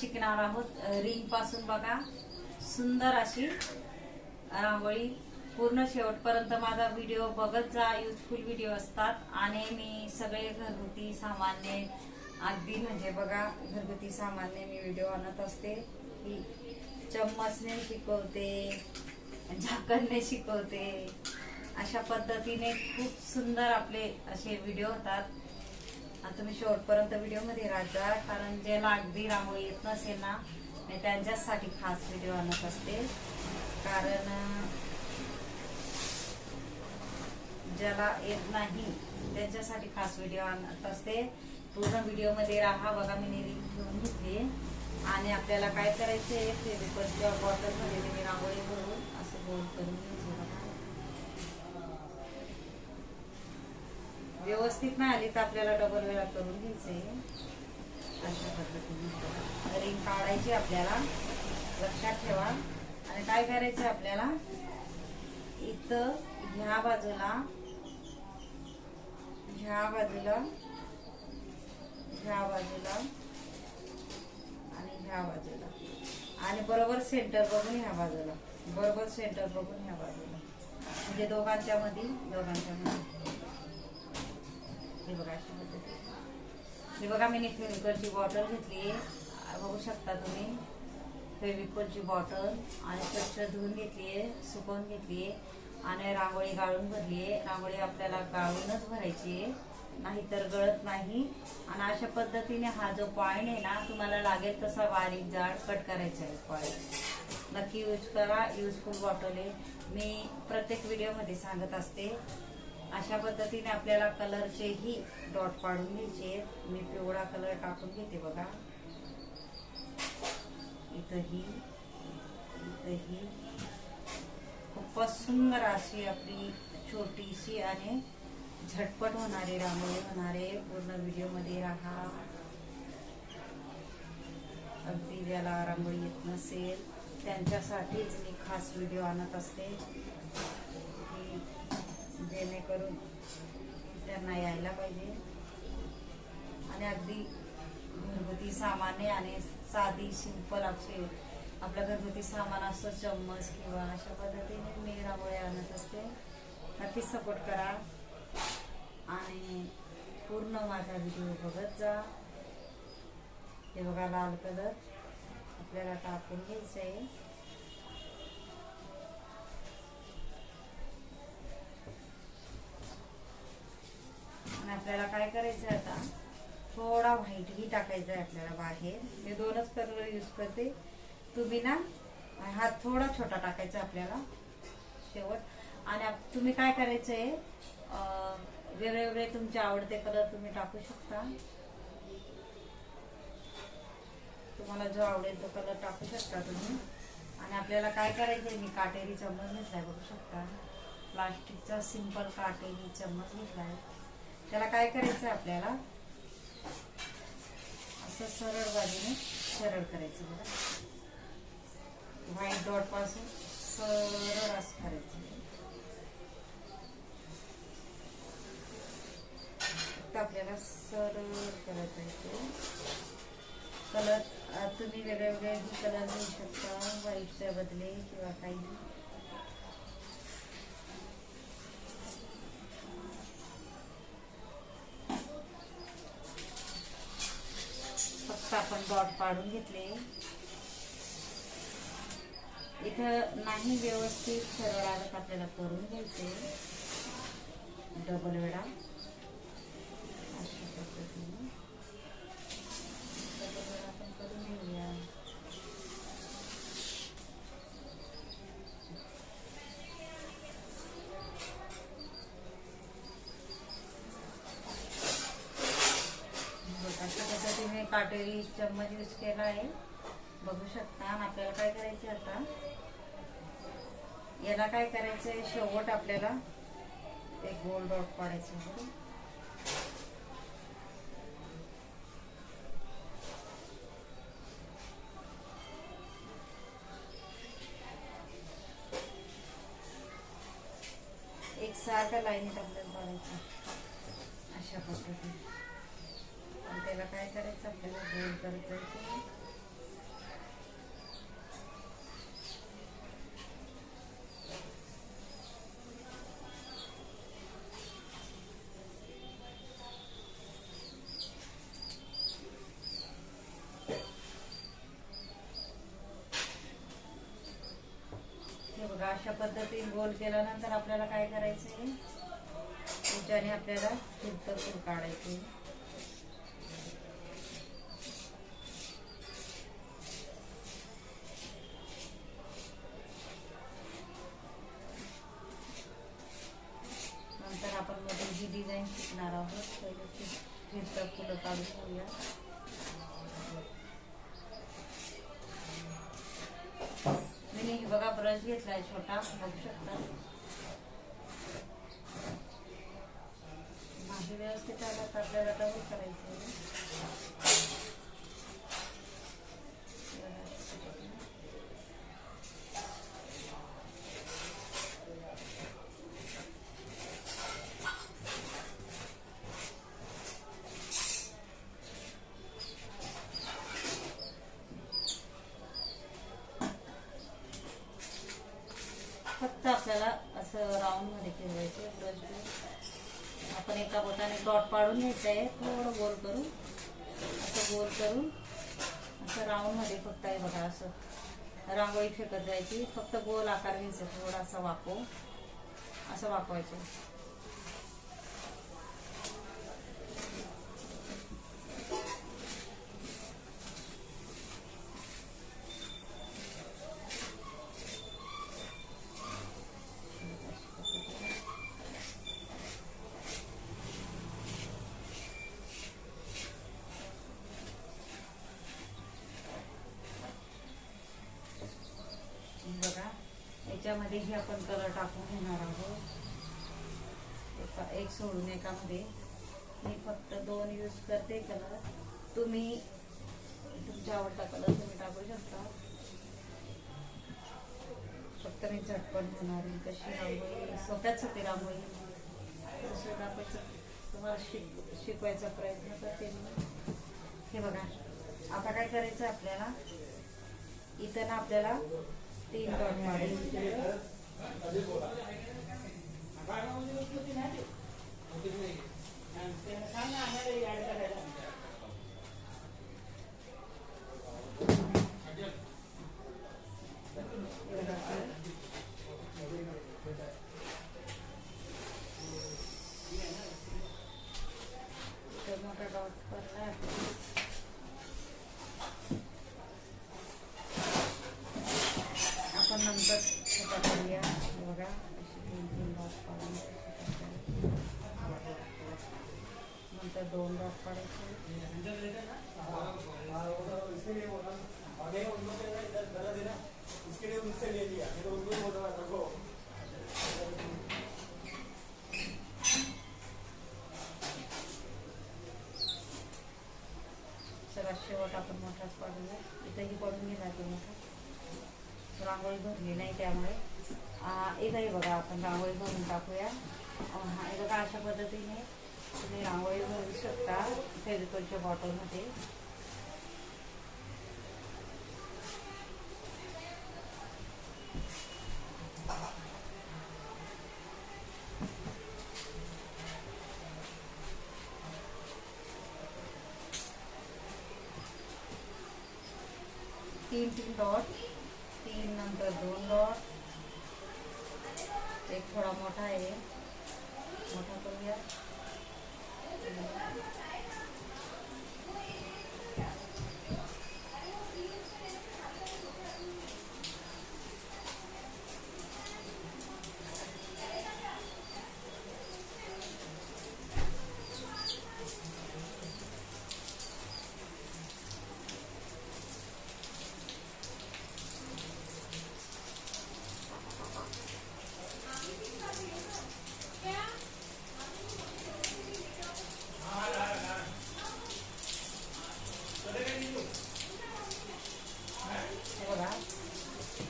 शिकणार आहोत रिंग पासून. बघा सुंदर अशी रांगोळी. पूर्ण शेवटपर्यंत माझा व्हिडिओ बघत जा, युजफुल व्हिडिओ असतात. आणि मी सगळे घरगुती सामान्य अगदी म्हणजे बघा घरगुती सामान्य मी व्हिडिओ आणत असते. की चम्मचने शिकवते, झाकणने शिकवते, अशा पद्धतीने खूप सुंदर आपले असे व्हिडिओ होतात. तुम्ही शेवटपर्यंत व्हिडिओ मध्ये राहा, कारण ज्याला अगदी रांगोळी येत नसेल ना, मी त्यांच्यासाठी खास व्हिडिओ आणत असते. कारण ज्याला येत नाही त्यांच्यासाठी खास व्हिडिओ आणत असते. पूर्ण व्हिडिओ मध्ये राहा. बघा मी रिंग घेऊन घेतली आणि आपल्याला काय करायचंय, फेविकॉल किंवा बॉटल मध्ये मी रांगोळी भरून असं गोल करून घ्यायचं. बघा व्यवस्थित नाही आली तर आपल्याला डबल वेळा करून घ्यायचंय. अशा पद्धतीने रिंग काढायची आपल्याला, लक्षात ठेवा. आणि काय करायचं आपल्याला, इथं ह्या बाजूला आणि ह्या बाजूला आणि बरोबर सेंटर बघून ह्या बाजूला, बरोबर सेंटर बघून ह्या बाजूला, म्हणजे दोघांच्या मध्ये. हे बघा अशा पद्धतीने. हे बघा मी फेविकॉलची बॉटल घेतली, बघू शकता तुम्ही. फेविकॉलची बॉटल आणि स्वच्छ धुवून घेतलीये, सुकवून घेतलीये आणि रांगोळी गाळून भरलीये. रांगोळी आपल्याला गाळूनच भरायची आहे, नाहीतर गळत नाही. आणि अशा पद्धतीने हा जो पॉइंट आहे ना, तुम्हाला लागेल तसा बारीक जाड कट करायचा आहे पॉइंट. नक्की यूज करा, युजफुल बॉटल आहे. मी प्रत्येक व्हिडिओ मध्ये सांगत असते. अशा पद्धतीने आपल्याला कलरचेही डॉट पाडून घ्यायचे. मी पिवळा कलर टाकून घेते. बघा इथंही खूपच सुंदर अशी आपली छोटीशी आणि झटपट होणारी रांगोळी होणारे. पूर्ण व्हिडिओ मध्ये राहा. अगदी ज्याला रांगोळी येत नसेल त्यांच्यासाठीच मी खास व्हिडिओ आणत असते, जेणेकरून त्यांना यायला पाहिजे. आणि अगदी घरगुती सामान्य आणि साधी सिंपल असे आपल्या घरगुती सामान असतो, चम्मच किंवा अशा पद्धतीने मी रांगोळी आणत असते. नक्कीच सपोर्ट करा आणि पूर्ण माझा व्हिडिओ बघत जा. हे बघा लाल कलर आपल्याला टाकून घ्यायचा आहे. आणि आपल्याला काय करायचं आता, थोडा व्हाईटही टाकायचा आहे आपल्याला बाहेर. मी दोनच कलर यूज करते. तुम्ही ना हा थोडा छोटा टाकायचा आपल्याला शेवट. आणि तुम्ही काय करायचंय, वेगवेगळे तुमचे आवडते कलर तुम्ही टाकू शकता. तुम्हाला जो आवडेल तो कलर टाकू शकता तुम्ही. आणि आपल्याला काय करायचंय, मी काटेरी चम्मच घेतलाय, बघू शकता. प्लास्टिकचा सिंपल काटेरी चम्मच घेतलाय. त्याला काय करायचं आपल्याला, असं सरळ बाजूने सरळ करायचं. बघा व्हाईट डॉट पासून सरळ असं करायचं. आपल्याला सरळ करायचं आहे. कलर तुम्ही वेगवेगळे कलर घेऊ शकता, व्हाईटच्या बदले किंवा काही. फक्त आपण डॉट पाडून घेतले. इथं नाही व्यवस्थित सरळ आलं आपल्याला करून घ्यायचे डबल वेळा. अशा पद्धतीने डबल वेळा आपण करून घेऊया. अशा पद्धतीने काटेरी चम्मच यूज केला आहे, बघू शकता. आणि आपल्याला काय करायचं आता, याला काय करायचंय, शेवट आपल्याला एक गोल डॉट पाडायचं. एक सारख्या लाईनीत आपल्याला पाडायचं अशा पद्धतीने. आणि त्याला काय करायचं, आपल्याला गोल करायचं. गोल केल्यानंतर आपल्याला काय करायचं आहे, त्याच्याने आपल्याला फिरतं फूल काढायचं आहे. नंतर आपण मध्ये ही डिझाईन शिकणार आहोत. पहिले फिरतं फुलं काढून घेऊया. मी बघा ब्रश घेतलाय छोटा, बघू शकता. माझी व्यवस्थित आला तर आपल्याला डबल करायचं आहे. फक्त आपल्याला असं राऊंड मध्ये फिरवायचं ब्रश घेऊन. आपण एका बोटाने डॉट पाडून घ्यायचं आहे, थोडं गोल करून, असं गोल करून असं राऊंड मध्ये फक्त आहे बघा, असं रांगोळी फेकत जायची. फक्त गोल आकार घ्यायचा, थोडासा वाकव, असं वाकवायचं. बघा याच्यामध्येही आपण कलर टाकून घेणार आहोत, एक सोडून एकामध्ये. मी फक्त 2 यूज करते कलर. तुम्ही तुमच्या आवडता कलर तुम्ही टाकू शकता. फक्त मी झटपट होणारी कशी रांगोळी, सोप्यात सोपी रांगोळी कसं दाखवायचं तुम्हाला शिकवायचा प्रयत्न करते मी. हे बघा आता काय करायचं आपल्याला, इथं ना आपल्याला 3 डॉट मारायचे. मोठा डॉट करणार. आपण नंतर छोटा करूया. बघा अशी 3 डॉट पाडून नंतर 2 डॉट पाडायचे. सगळा शेवट आपण मोठाच पाडूया. इथंही पडून गेला तो मोठा, रांगोळी भरली नाही त्यामुळे. इथंही बघा आपण रांगोळी भरून टाकूया. हे बघा अशा पद्धतीने तुम्ही रांगोळी भरू शकता फेविकॉलच्या बॉटलमध्ये. तीन डॉट, 3 नंतर 2 डॉट, एक थोडा मोठा आहे, मोठा करूया.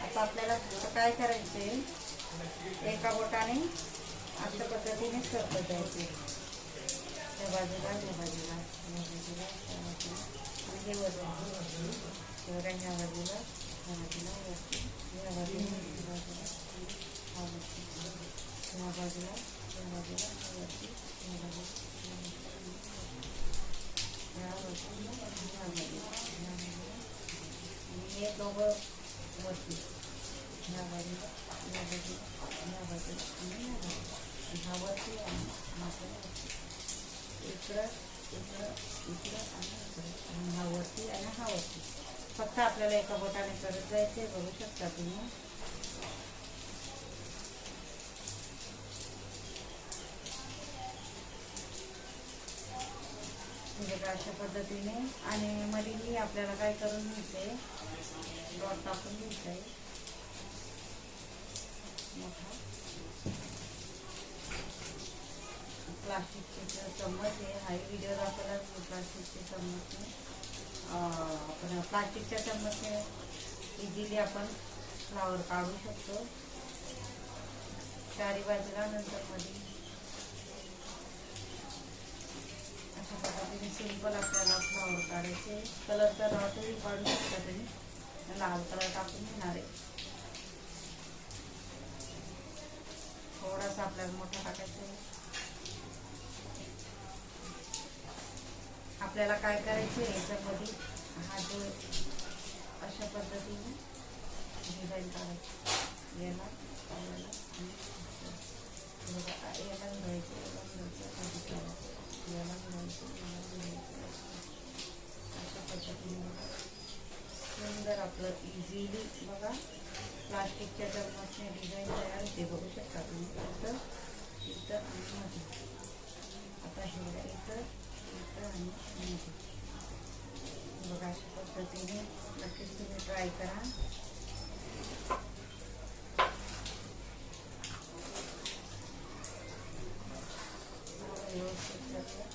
आता आपल्याला काय करायचे, एका बोटाने अशा पद्धतीने सरकत जायचे. त्या बाजूला, या बाजूला, या बाजूला, त्या बाजूला, आणि हे वरती, तेवढ्या ह्या बाजूला, या बाजूला, वरती, या बाजूला, या बाजूला, हा वरती, या बाजूला, या बाजूला, वरती, या बाजूला, या वरती, या बाजूला, आणि हे दोघं वरती, ह्या बाजूला, या बाजूला आणि या बाजूला ह्या वरती आणि मागच्या वरती. इकडं इकडं इकडं आणि इकडं आणि हा वरती आणि हा वरती. फक्त आपल्याला एका बोटाने करत जायचे. बघू शकता तुम्ही. बघा अशा पद्धतीने. आणि मधीही आपल्याला काय करून घ्यायचंय, डॉट टाकून घ्यायचंय मोठा. प्लास्टिकचे चम्मच आहे. हाही व्हिडिओ दाखवला प्लास्टिकचे चम्मचने. आपण प्लास्टिकच्या चम्मचने इझिली आपण फ्लावर काढू शकतो चारी बाजूला. नंतर मध्ये अशा पद्धतीने सिंपल आपल्याला फ्लावर काढायचे. कलरचा डॉटही काढू शकता तुम्ही. लाल कलर टाकून घेणार आहे. थोडासा आपल्याला मोठा टाकायचा आहे. आपल्याला काय करायचे याच्यामध्ये हा जो अशा पद्धतीने डिझाईन काढायची. याला याला याला घालायचं, याला घालायचं, याला घालायचं, याला घालायचं. अशा पद्धतीने सुंदर आपलं इझिली बघा प्लास्टिकच्या चम्मचने डिझाईन तयार होते. बघू शकता तुम्ही. इथं इथं आणि मध्ये. आता हे इथं आणि बघा अशा पद्धतीने नक्कीच तुम्ही ट्राय करा. व्यवस्थित करते.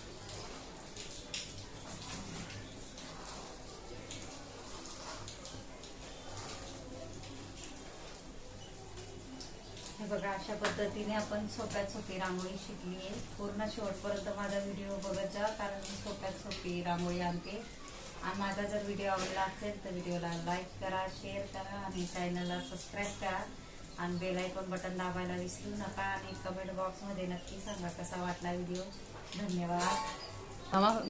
हे बघा अशा पद्धतीने आपण सोप्यात सोपी रांगोळी शिकली आहे. पूर्ण शेवटपर्यंत माझा व्हिडिओ बघत जा, कारण मी सोप्यात सोपी रांगोळी आणते. आणि माझा जर व्हिडिओ आवडला असेल तर व्हिडिओला लाईक करा, शेअर करा आणि चॅनलला सबस्क्राईब करा. आणि बेल आयकॉन बटन दाबायला विसरू नका. आणि कमेंट बॉक्समध्ये नक्की सांगा कसा वाटला व्हिडिओ. धन्यवाद.